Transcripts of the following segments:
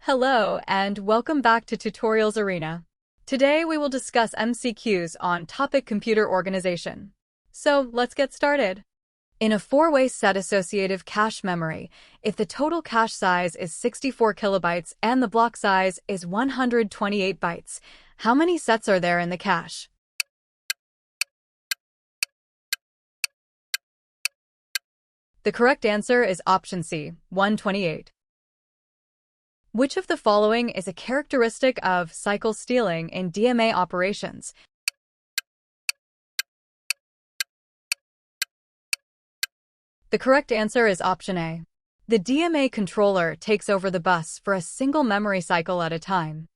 Hello, and welcome back to Tutorials Arena. Today we will discuss MCQs on topic computer organization. So let's get started. In a four-way set associative cache memory, if the total cache size is 64 kilobytes and the block size is 128 bytes, how many sets are there in the cache? The correct answer is option C, 128. Which of the following is a characteristic of cycle stealing in DMA operations? The correct answer is option A. The DMA controller takes over the bus for a single memory cycle at a time.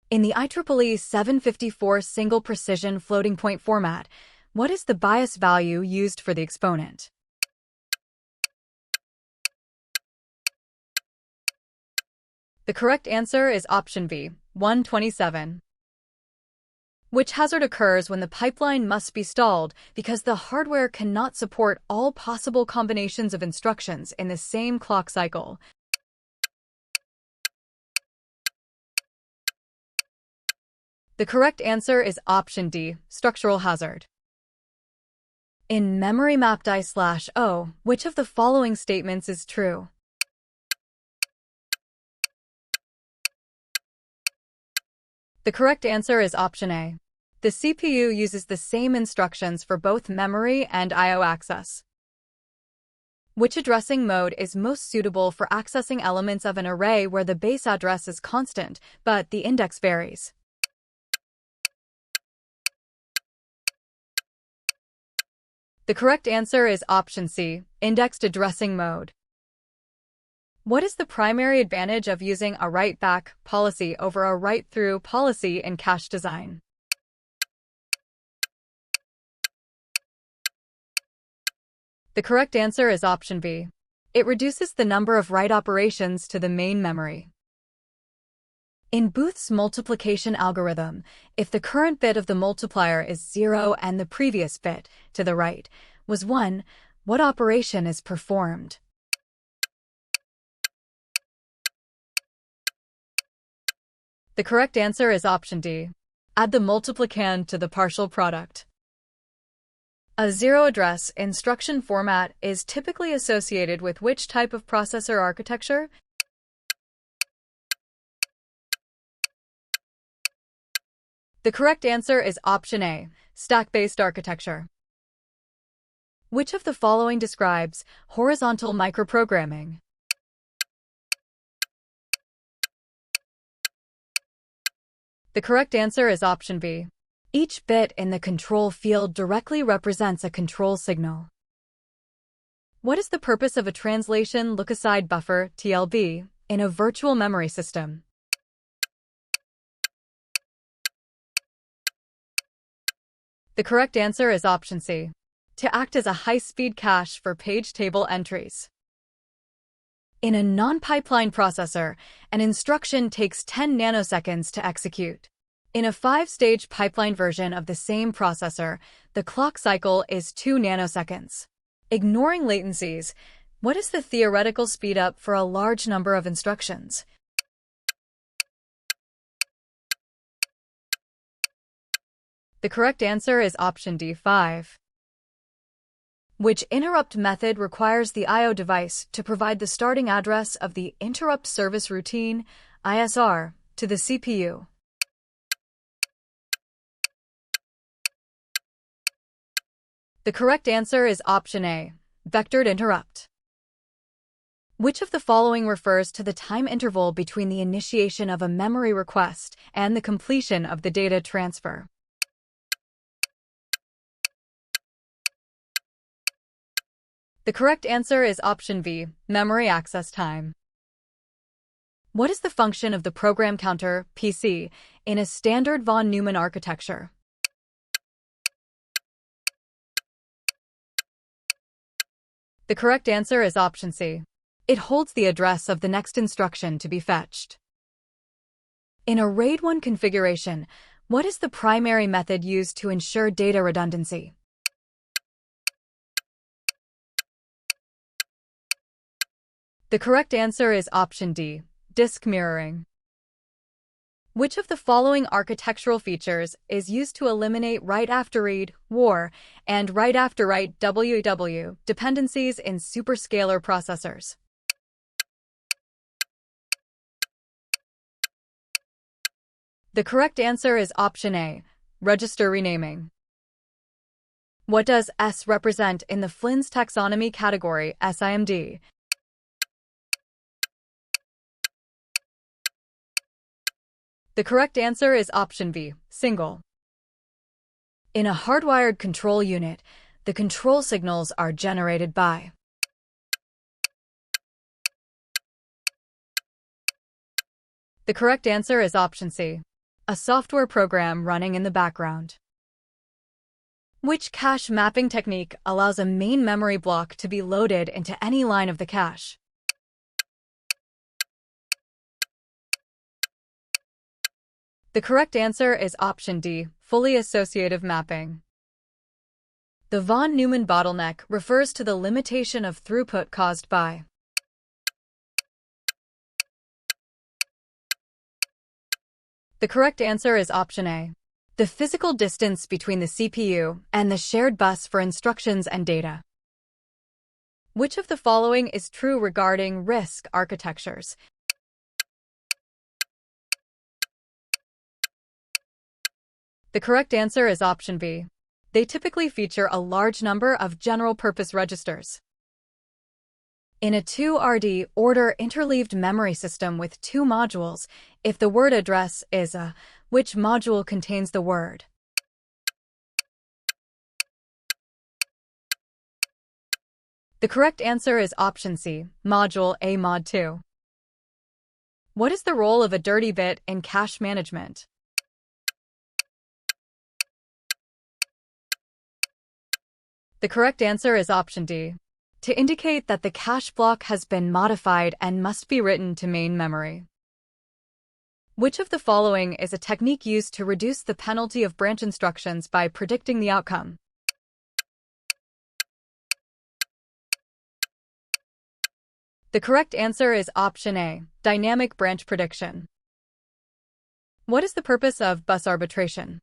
In the IEEE 754 single precision floating point format, what is the bias value used for the exponent? The correct answer is option B, 127. Which hazard occurs when the pipeline must be stalled because the hardware cannot support all possible combinations of instructions in the same clock cycle? The correct answer is option D, structural hazard. In memory mapped I/O, which of the following statements is true? The correct answer is option A. The CPU uses the same instructions for both memory and I/O access. Which addressing mode is most suitable for accessing elements of an array where the base address is constant, but the index varies? The correct answer is option C, indexed addressing mode. What is the primary advantage of using a write-back policy over a write-through policy in cache design? The correct answer is option B. It reduces the number of write operations to the main memory. In Booth's multiplication algorithm, if the current bit of the multiplier is 0 and the previous bit, to the right, was 1, what operation is performed? The correct answer is option D. Add the multiplicand to the partial product. A zero address instruction format is typically associated with which type of processor architecture? The correct answer is option A, stack-based architecture. Which of the following describes horizontal microprogramming? The correct answer is option B. Each bit in the control field directly represents a control signal. What is the purpose of a translation look-aside buffer, TLB, in a virtual memory system? The correct answer is option C. To act as a high-speed cache for page table entries. In a non-pipeline processor, an instruction takes 10 nanoseconds to execute. In a 5-stage pipeline version of the same processor, the clock cycle is 2 nanoseconds. Ignoring latencies, what is the theoretical speedup for a large number of instructions? The correct answer is option D, 5. Which interrupt method requires the I/O device to provide the starting address of the interrupt service routine, ISR, to the CPU? The correct answer is option A, vectored interrupt. Which of the following refers to the time interval between the initiation of a memory request and the completion of the data transfer? The correct answer is option B, memory access time. What is the function of the program counter, PC, in a standard von Neumann architecture? The correct answer is option C. It holds the address of the next instruction to be fetched. In a RAID 1 configuration, what is the primary method used to ensure data redundancy? The correct answer is option D, Disk mirroring. Which of the following architectural features is used to eliminate write-after-read (WAR) and write-after-write (WW) dependencies in superscalar processors? The correct answer is option A, register renaming. What does S represent in the Flynn's taxonomy category SIMD? The correct answer is option B, single. In a hardwired control unit, the control signals are generated by. The correct answer is option C, a software program running in the background. Which cache mapping technique allows a main memory block to be loaded into any line of the cache? The correct answer is option D, fully associative mapping. The von Neumann bottleneck refers to the limitation of throughput caused by. The correct answer is option A, the physical distance between the CPU and the shared bus for instructions and data. Which of the following is true regarding RISC architectures? The correct answer is option B. They typically feature a large number of general-purpose registers. In a 2RD order interleaved memory system with two modules, if the word address is a, which module contains the word? The correct answer is option C, module A mod 2. What is the role of a dirty bit in cache management? The correct answer is option D, to indicate that the cache block has been modified and must be written to main memory. Which of the following is a technique used to reduce the penalty of branch instructions by predicting the outcome? The correct answer is option A, dynamic branch prediction. What is the purpose of bus arbitration?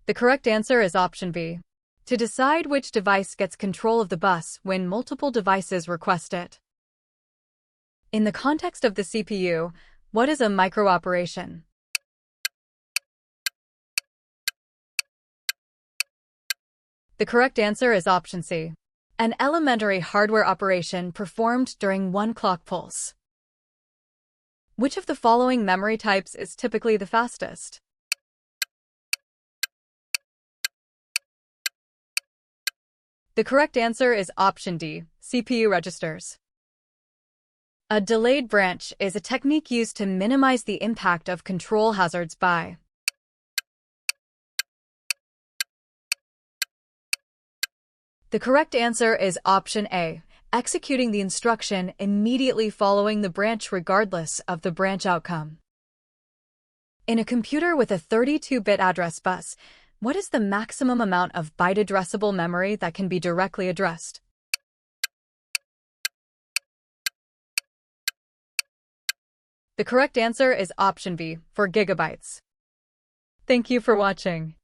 The correct answer is option B, to decide which device gets control of the bus when multiple devices request it. In the context of the CPU, what is a microoperation? The correct answer is option C, an elementary hardware operation performed during one clock pulse. Which of the following memory types is typically the fastest? The correct answer is option D, CPU registers. A delayed branch is a technique used to minimize the impact of control hazards by. The correct answer is option A, executing the instruction immediately following the branch regardless of the branch outcome. In a computer with a 32-bit address bus, what is the maximum amount of byte addressable memory that can be directly addressed? The correct answer is option B, 4 gigabytes. Thank you for watching.